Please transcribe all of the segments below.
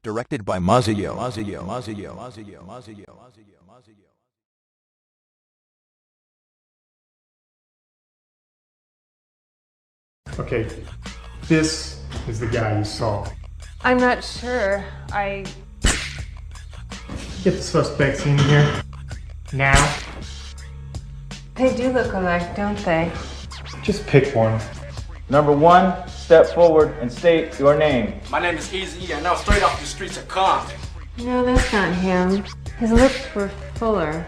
Directed by Mazio. Okay, this is the guy you saw. I'm not sure. Get the suspects in here. Now. They do look alike, don't they? Just pick one. Number 1, step forward and state your name. My name is Eazy-E, and I'm straight off the streets of Compton. No, that's not him. His lips were fuller.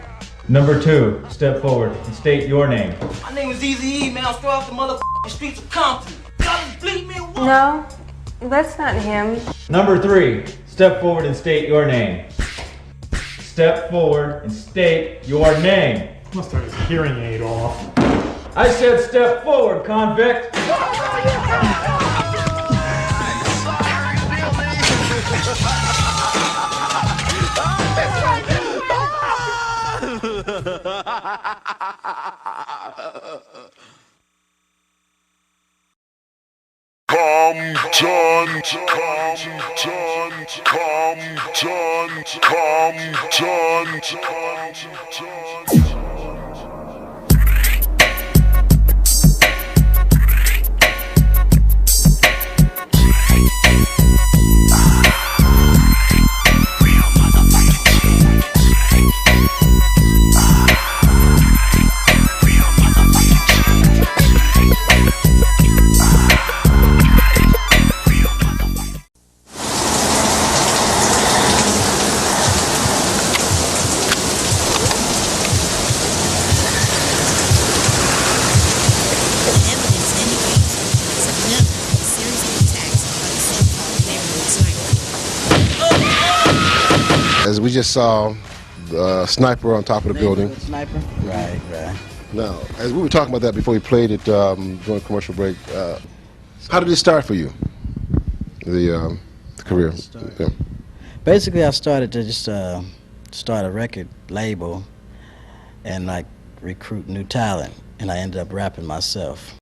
Number 2, step forward and state your name. My name is Eazy-E, man. I'm straight off the motherfucking streets of Compton. Y'all just bleed me away. No, that's not him. Number 3, step forward and state your name. Step forward and state your name. Must have his hearing aid off. I said step forward, convict. As we just saw, the sniper on top of the building. Sniper? Right. Now, as we were talking about that before we played it during the commercial break, how did it start for you, the career? Yeah. Basically, I started to just start a record label and like recruit new talent, and I ended up rapping myself.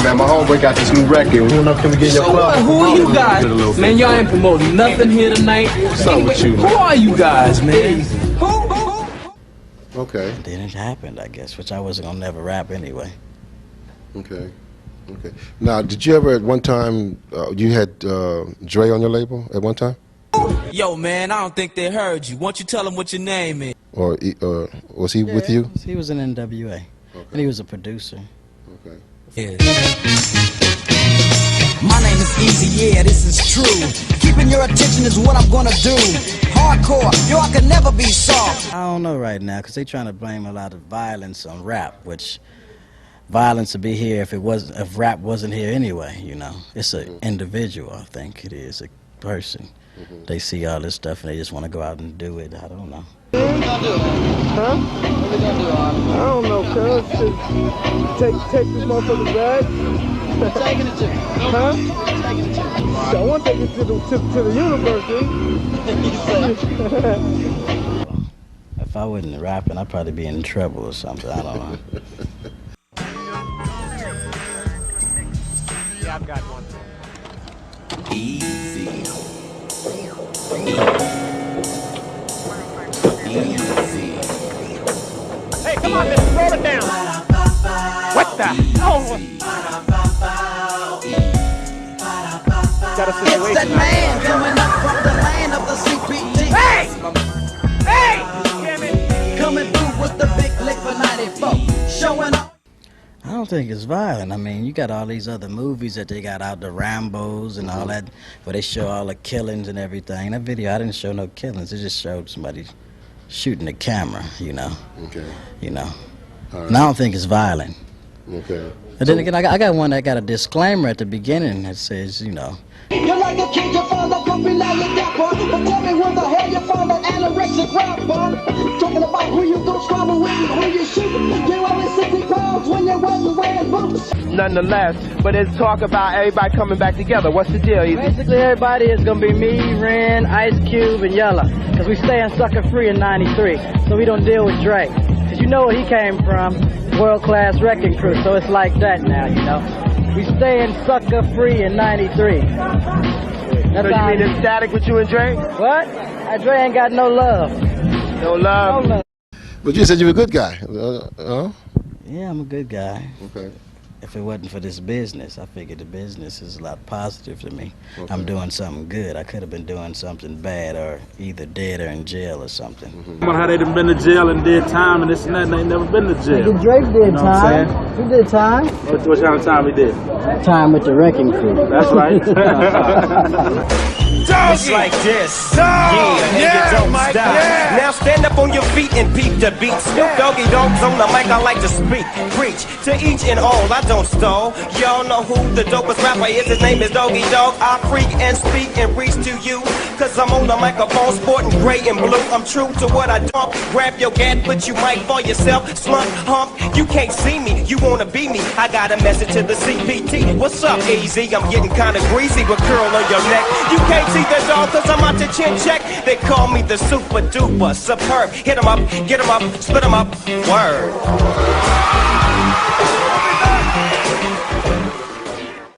Man, my homeboy got this new record. Who are you guys? Man, y'all ain't promoting nothing here tonight. What's up with you? Who are you guys, man? Okay. And then it happened, I guess, which I wasn't gonna never rap anyway. Okay. Now, did you ever at one time, you had Dre on your label at one time? Yo, man, I don't think they heard you. Why don't you tell them what your name is? Or was he with you? He was in NWA, and he was a producer. Okay. Yeah. My name is Eazy, yeah, this is true. Keeping your attention is what I'm gonna do. Hardcore, yo, I can never be soft. I don't know right now, because they trying to blame a lot of violence on rap, which violence would be here if rap wasn't here anyway, you know. It's an individual, I think it is, a person. They see all this stuff and they just want to go out and do it. I don't know. What are we gonna do? Huh? What are we gonna do, I don't know, cuz. Take this motherfucker back. What you taking it to? Huh? What you taking it to? I want to take it to the university. If I wasn't rapping, I'd probably be in trouble or something. I don't know. Yeah, I've got one. Easy. Hey, come on, mister, roll it down. What the? Oh. Got a situation. It's that man coming up from the land of the CPT. Hey! Hey! Damn it! Coming through with the big lick for 94. Showing up. I don't think it's violent. I mean, you got all these other movies that they got out, the Rambos and all that, where they show all the killings and everything. That video, I didn't show no killings. It just showed somebody shooting the camera, you know. Okay. You know. All right. And I don't think it's violent. Okay. And then again, I got one that got a disclaimer at the beginning that says, you know. You're like a kid, you found a puppy, now you're dapper. But tell me where the hell you found that anorexic rapper? Talking about who you go travel with, who you shoot. You're only 60 pounds when you wasn't wearing boots. Nonetheless, but there's talk about everybody coming back together. What's the deal, Eazy? Basically, everybody is going to be me, Ren, Ice Cube, and Yella. Because we staying sucker free in 93. So we don't deal with Dre. Because you know where he came from. World-class wrecking crew. So it's like that now, you know. We staying sucker free in 93. That's So you mean it's static with you and Dre? What? Dre ain't got no love. No love? No love. But you said you were a good guy. Yeah, I'm a good guy. Okay. If it wasn't for this business, I figured the business is a lot positive to me. Okay. I'm doing something good. I could have been doing something bad or either dead or in jail or something. How they done been to jail and did time and this and that, and they ain't never been to jail. Nigga, Drake did You know what I'm time. He did time. What kind of time he did? Time with the wrecking crew. That's right. It's like this. Yeah, you don't stop. Now stand up on your feet and peep the beat. Snoop Doggy Dogg's on the mic, I like to speak. Preach to each and all, I don't stall. Y'all know who the dopest rapper is, his name is Doggy Dogg. I freak and speak and reach to you, cause I'm on the microphone sporting gray and blue. I'm true to what I dump. Grab your gat, put you mic for yourself. Slump, hump, you can't see me, you wanna be me. I got a message to the CPT. What's up, Eazy? I'm getting kinda greasy with curl on your neck. You can't see the dog cause I'm out to chin check. They call me the super duper superb. Hit 'em up, get 'em up, split 'em up. Word.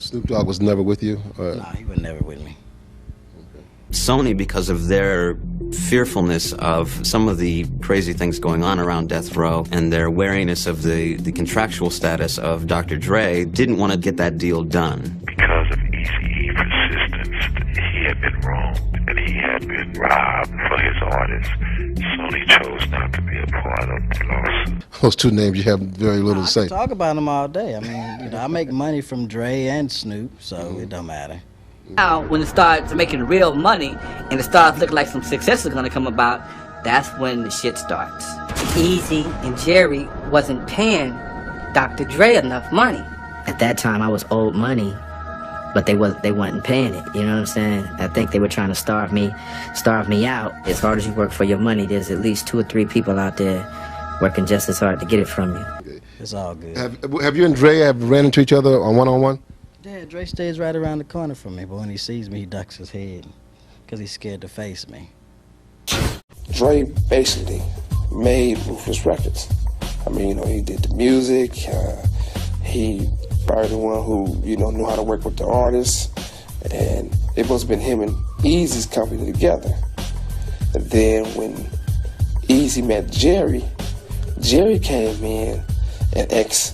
Snoop Dogg was never with you? Nah, he was never with me. Sony, because of their fearfulness of some of the crazy things going on around Death Row and their wariness of the contractual status of Dr. Dre, didn't want to get that deal done. Because of Eazy-E persistence, he had been wronged and he had been robbed for his artists. Sony chose not to be a part of the lawsuit. Those two names, you have very little to I say. can talk about them all day. I mean, you know, I make money from Dre and Snoop, so it don't matter. Now, when it starts making real money and it starts looking like some success is going to come about, that's when the shit starts. Eazy and Jerry wasn't paying Dr. Dre enough money. At that time, I was owed money, but they wasn't paying it. You know what I'm saying? I think they were trying to starve me out. As hard as you work for your money, there's at least 2 or 3 people out there working just as hard to get it from you. It's all good. Have you and Dre ran into each other on one-on-one? Yeah, Dre stays right around the corner from me, but when he sees me, he ducks his head because he's scared to face me. Dre basically made Ruthless Records. I mean, you know, he did the music. He probably the one who, you know, knew how to work with the artists. And it must have been him and Eazy's company together. And then when Eazy met Jerry, Jerry came in and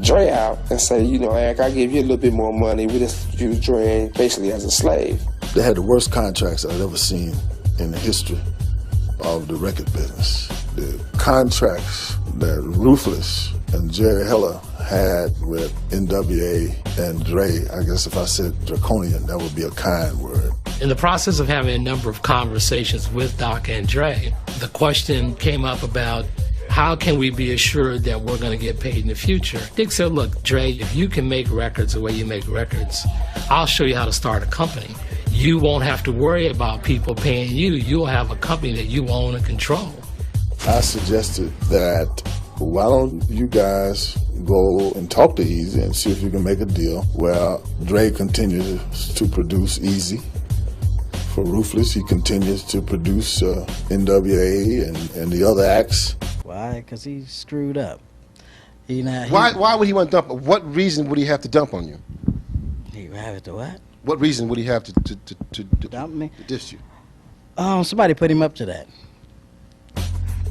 Dre out and say, you know, Eric, I'll give you a little bit more money. We just use Dre basically as a slave. They had the worst contracts I've ever seen in the history of the record business. The contracts that Ruthless and Jerry Heller had with NWA and Dre, I guess if I said draconian, that would be a kind word. In the process of having a number of conversations with Doc and Dre, the question came up about how can we be assured that we're going to get paid in the future? Dick said, look, Dre, if you can make records the way you make records, I'll show you how to start a company. You won't have to worry about people paying you. You'll have a company that you own and control. I suggested that, why don't you guys go and talk to Eazy and see if you can make a deal where Dre continues to produce Eazy. For Ruthless, he continues to produce NWA and the other acts. Why? Because he screwed up. Why would he want to dump? What reason would he have to dump on you? He would have to what? What reason would he have to dump me? To diss you? Somebody put him up to that.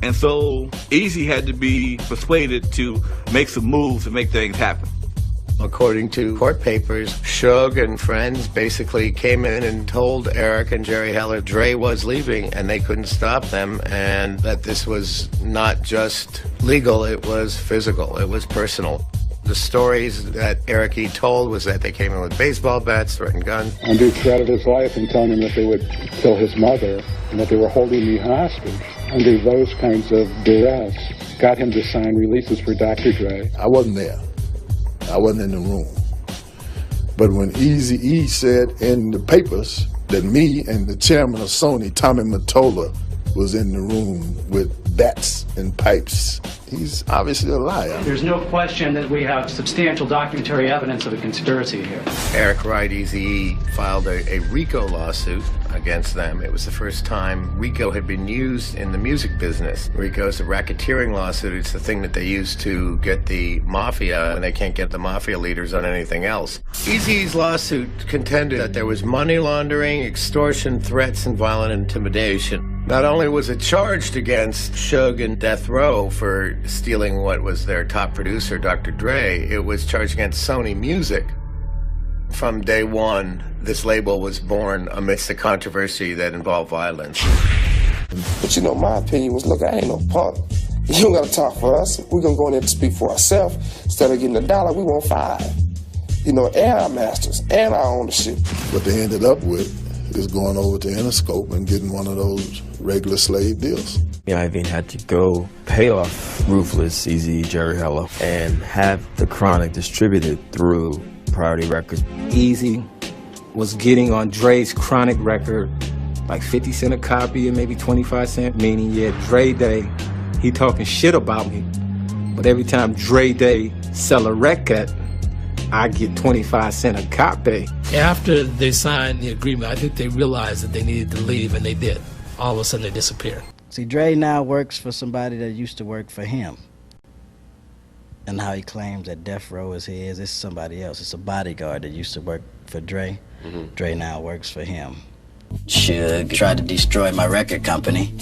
And so Eazy had to be persuaded to make some moves and make things happen. According to court papers, Suge and friends basically came in and told Eric and Jerry Heller Dre was leaving and they couldn't stop them, and that this was not just legal, it was physical, it was personal. The stories that Eric E. told was that they came in with baseball bats, threatened guns. Under threat of his life and telling him that they would kill his mother and that they were holding me hostage. Under those kinds of duress, got him to sign releases for Dr. Dre. I wasn't there. I wasn't in the room. But when Eazy-E said in the papers that me and the chairman of Sony, Tommy Mottola, was in the room with bats and pipes, he's obviously a liar. There's no question that we have substantial documentary evidence of a conspiracy here. Eric Wright, Eazy-E, filed a RICO lawsuit against them. It was the first time RICO had been used in the music business. RICO is a racketeering lawsuit. It's the thing that they use to get the mafia when they can't get the mafia leaders on anything else. Eazy-E's lawsuit contended that there was money laundering, extortion, threats, and violent intimidation. Not only was it charged against Suge and Death Row for stealing what was their top producer, Dr. Dre, it was charged against Sony Music. From day one, this label was born amidst a controversy that involved violence. But you know, my opinion was, look, I ain't no punk. You don't gotta talk for us. We're gonna go in there to speak for ourselves. Instead of getting $1, we want 5. You know, and our masters, and our ownership. What they ended up with is going over to Interscope and getting one of those regular slave deals. I even had to go pay off Ruthless, Eazy-E, Jerry Heller, and have the Chronic distributed through Priority Records. Eazy was getting on Dre's Chronic record like 50 cent a copy and maybe 25 cent, meaning, yeah, Dre Day, he talking shit about me. But every time Dre Day sell a record, I get 25 cent a copy. After they signed the agreement, I think they realized that they needed to leave, and they did. All of a sudden, they disappeared. See, Dre now works for somebody that used to work for him. And how he claims that Death Row is his, it's somebody else. It's a bodyguard that used to work for Dre. Dre now works for him. Suge tried to destroy my record company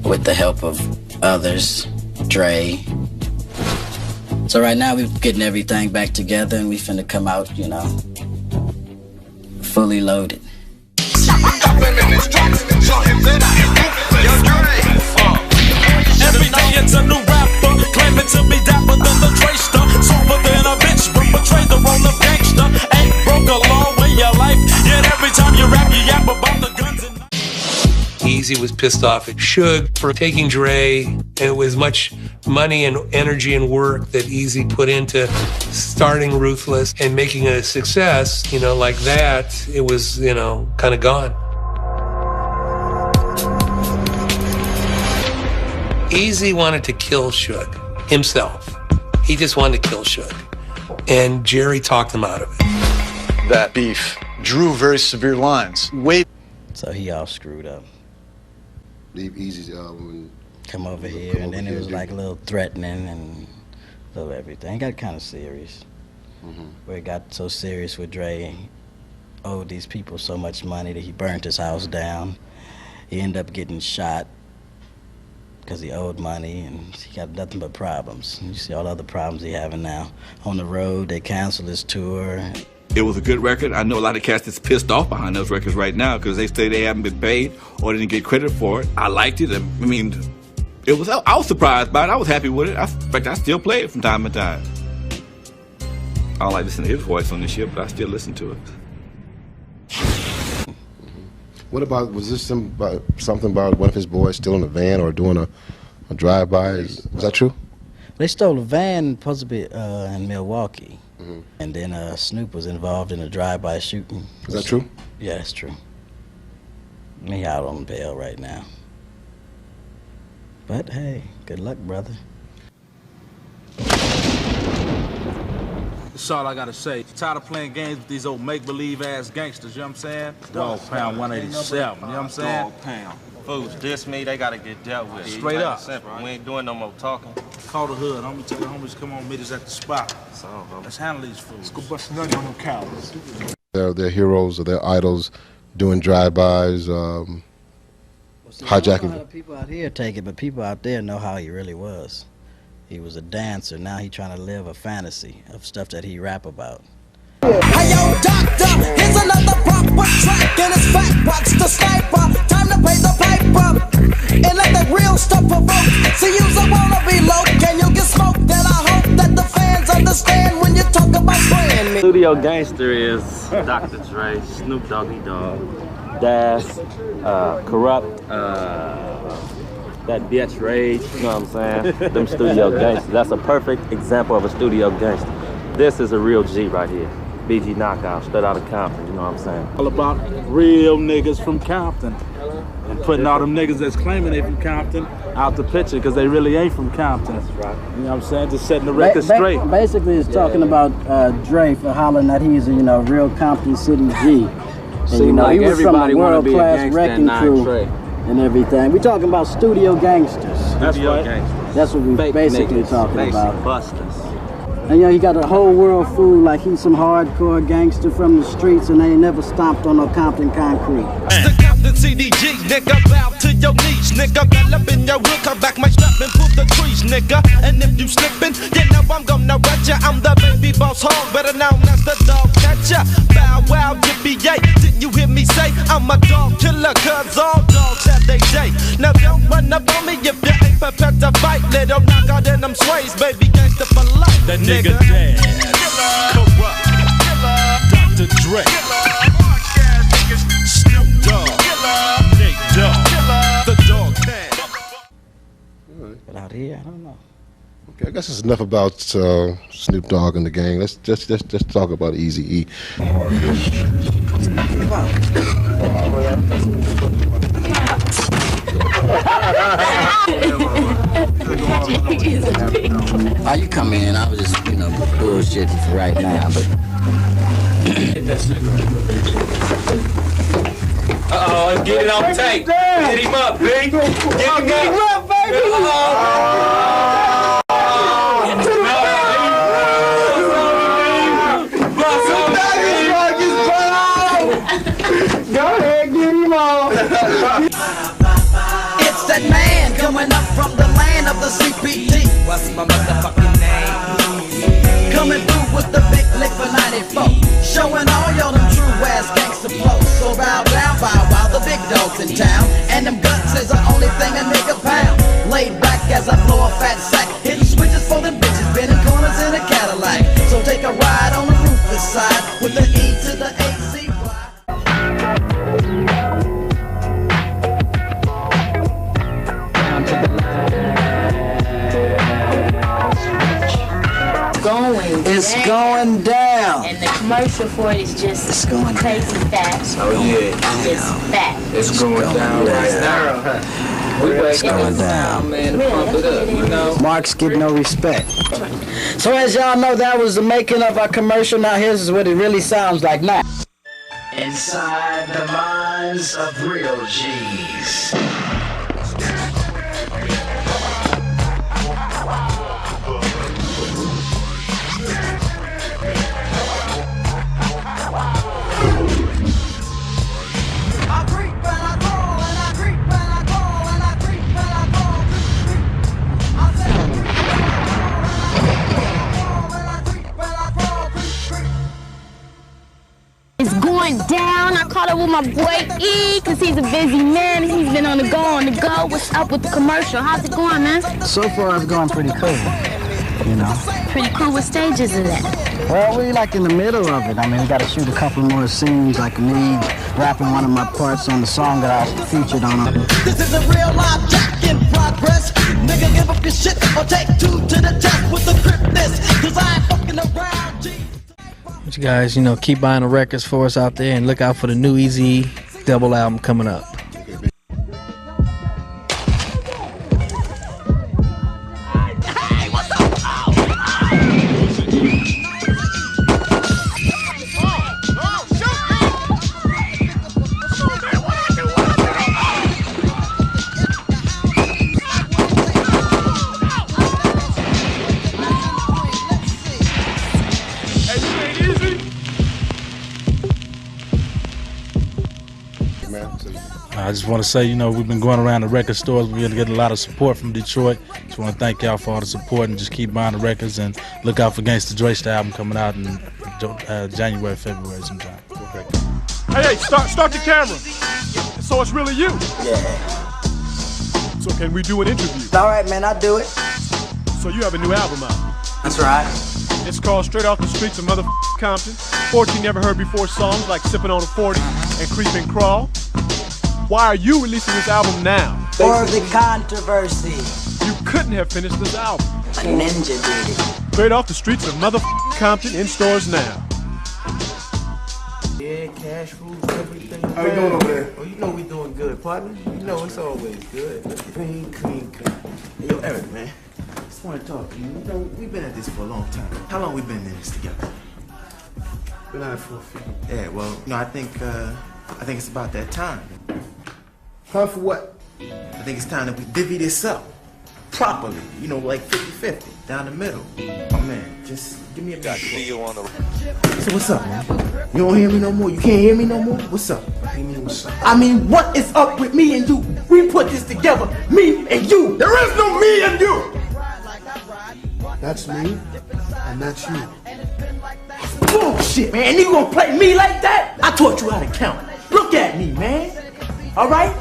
with the help of others, Dre. So right now we're getting everything back together and we finna come out, you know, fully loaded. Every day it's a new rapper, claiming to be dapper than the Dre star. Sober than a bitch, but portray the role of gangster. Ain't broke a law in your life, yet every time you rap, you yap about the guns and... Eazy was pissed off at Suge for taking Dre, and it was much money and energy and work that Eazy put into starting Ruthless and making it a success, you know, like that. It was, you know, kind of gone. Eazy wanted to kill Suge himself. He just wanted to kill Suge. And Jerry talked him out of it. That beef drew very severe lines. So he all screwed up. Leave Eazy come over here, and then it was like a little threatening and a little everything. It got kind of serious. Where it got so serious with Dre, he owed these people so much money that he burnt his house down. He ended up getting shot because he owed money, and he got nothing but problems. You see all the other problems he having now. On the road, they canceled his tour. It was a good record. I know a lot of cats that's pissed off behind those records right now because they say they haven't been paid or didn't get credit for it. I liked it. I mean, I was surprised by it. I was happy with it. In fact, I still play it from time to time. I don't like listening to his voice on this shit, but I still listen to it. What about, was this something about one of his boys still in a van or doing a drive-by? Is that true? They stole a van, supposed to be in Milwaukee. And then Snoop was involved in a drive-by shooting. Is that true? Yeah, that's true. Me out on bail right now. But hey, good luck, brother. That's all I gotta say. Tired of playing games with these old make-believe ass gangsters, you know what I'm saying? Dog pound 187, you know what I'm saying? Dog pound. Fools diss me, they gotta get dealt with. Straight up. Simple. We ain't doing no more talking. Call the hood, homie, tell the homies come on, meet us at the spot. Let's handle these fools. Let's go bust none on them cowards. They're heroes or they're idols doing drive-bys, hijacking. I don't know how the people out here take it, but people out there know how he really was. He was a dancer. Now he trying to live a fantasy of stuff that he rap about. Hey yo, doctor, here's another proper track in his back. Watch the sniper, time to pay the piper. And let that real stuff provoke. See you's a wanna be low, can you get smoked? Then I hope that the fans understand when you talk about spraying me. Studio gangster is Dr. Dre, Snoop Doggy Dogg, Das, Corrupt, that bitch Rage, you know what I'm saying? Them studio gangsters. That's a perfect example of a studio gangster. This is a real G right here. BG Knockout, straight out of Compton, you know what I'm saying? All about real niggas from Compton. And putting all them niggas that's claiming they from Compton out the picture because they really ain't from Compton. That's right. You know what I'm saying? Just setting the record straight. Basically, it's talking about Dre for hollering that he's a real Compton City G. And, Seem like he was everybody from the want to be a world-class gangster wrecking and crew not Dre. and everything. We talking about studio gangsters. That's right. That's what we Fake basically niggas, talking basic about. busters. And he got the whole world fooled like he's some hardcore gangster from the streets and they ain't never stomped on no Compton concrete. The Compton CDG, nigga, bow to your knees, nigga. Bell up in your hood, come back my strap and pull the trees, nigga. And if you slippin', you know I'm gonna wet ya. I'm the baby boss hog, better known as the dog catcher. Bow wow, yippee yay, didn't you hear me say I'm a dog killer? Cause all dogs have they day. Now don't run up on me if you ain't prepared to fight. Little knock out in them sways, baby, gangsta for life. That nigga dead. Corrupt. Dr. Dre. Snoop Dogg. Nate Dogg. The Dog Pound. But out here, I don't know. Okay, I guess it's enough about Snoop Dogg and the gang. Let's just talk about Eazy-E. How you come in? I was just, bullshitting for right now, but. Uh-oh, get it on tape. Get him up, big. Get him up, baby. Go ahead, get him on. It's that man coming up from the land of the CPT. What's my motherfucking name? Coming through with the big lick for 94. Showing all y'all them true ass gangster flows. So bow down, bow wow, the big dogs in town. And them guts is the only thing a nigga pound. Laid back as I blow a fat sack. Hitting switches for them bitches, bending corners in a Cadillac. So take a ride on the Ruthless side with the E to the AC. It's going down. And the commercial for it is just crazy fast. Oh yeah. It's fat. It's going down right now. It's going down. Man, to pump it up, you know. Marks get no respect. So as y'all know, that was the making of our commercial. Now here's what it really sounds like now. Inside the minds of real G's. It's going down. I caught up with my boy E, cause he's a busy man and he's been on the go. What's up with the commercial? How's it going, man? So far, it's going pretty cool. Pretty cool. What stage is it at? Well, we like in the middle of it. I mean, we got to shoot a couple more scenes, like me rapping one of my parts on the song that I featured on. This is a real live jack in progress. Nigga, give up your shit or take two to the test with the gripness. Cause I ain't fucking around, G. But you guys, keep buying the records for us out there and look out for the new Eazy-E double album coming up. I just want to say, we've been going around the record stores. We're going to get a lot of support from Detroit. Just want to thank y'all for all the support and just keep buying the records and look out for Gangsta Dre's album coming out in January, February sometime. Okay. Hey, start the camera. So it's really you. Yeah. So can we do an interview? All right, man, I'll do it. So you have a new album out. That's right. It's called Straight Off the Streets of Compton. 14 never heard before songs like Sippin' on a 40 and Creep and Crawl. Why are you releasing this album now? For the controversy. You couldn't have finished this album. A ninja did it. Straight off the streets of motherfucking Compton, in stores now. Yeah, cash rules everything. How you doing over there? Oh, you know we doing good, partner. You know it's always good. Clean. Hey, yo, Eric, man. Just want to talk to you. You know, we've been at this for a long time. How long we been in this together? Been at it for a few. Yeah, well, you know, I think it's about that time. Time for what? I think it's time that we divvy this up properly. You know, like 50-50, down the middle. Oh, man, just give me a dot. See you on the... So what's up, man? You don't hear me no more? You can't hear me no more? What's up? I mean, what's up? I mean, what is up with me and you? We put this together, me and you. There is no me and you. That's me, and that's you. Bullshit, man. And you gonna play me like that? I taught you how to count. Look at me, man. All right?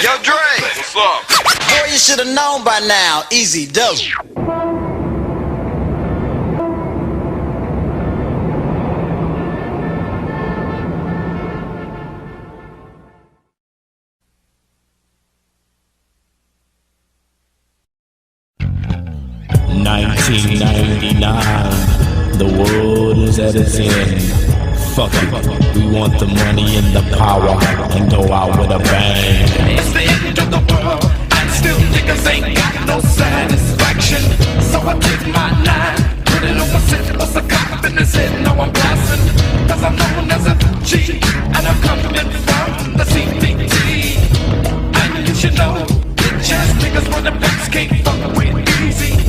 Yo, Dre. What's up? Boy, you should have known by now. Easy dope. The world is at its end. Fuck it, we want the money and the power and go out with a bang. It's the end of the world, and still niggas ain't got no satisfaction. So I take my 9, put it on my set, bust a cop in his head, now I'm blasting. Cause I'm known as a G, and I'm coming from the CPT. And you should know, bitch ass niggas running backs can't fuck with Easy.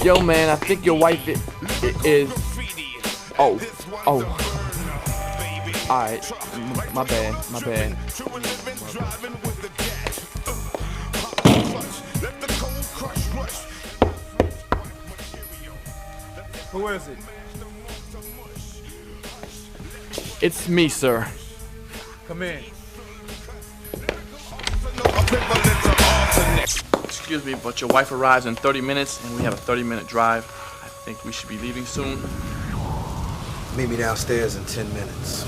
Yo, man, I think your wife is... Oh. Alright, my bad. Who is it? It's me, sir. Come in. Excuse me, but your wife arrives in 30 minutes, and we have a 30-minute drive. I think we should be leaving soon. Meet me downstairs in 10 minutes.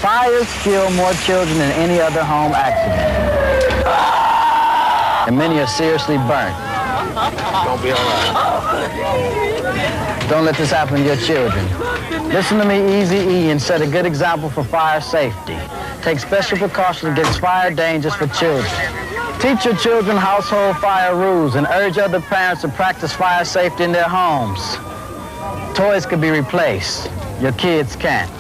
Fires kill more children than any other home accident. And many are seriously burnt. Don't be alright. Don't let this happen to your children. Listen to me, Eazy-E, and set a good example for fire safety. Take special precautions against fire dangers for children. Teach your children household fire rules and urge other parents to practice fire safety in their homes. Toys can be replaced. Your kids can't.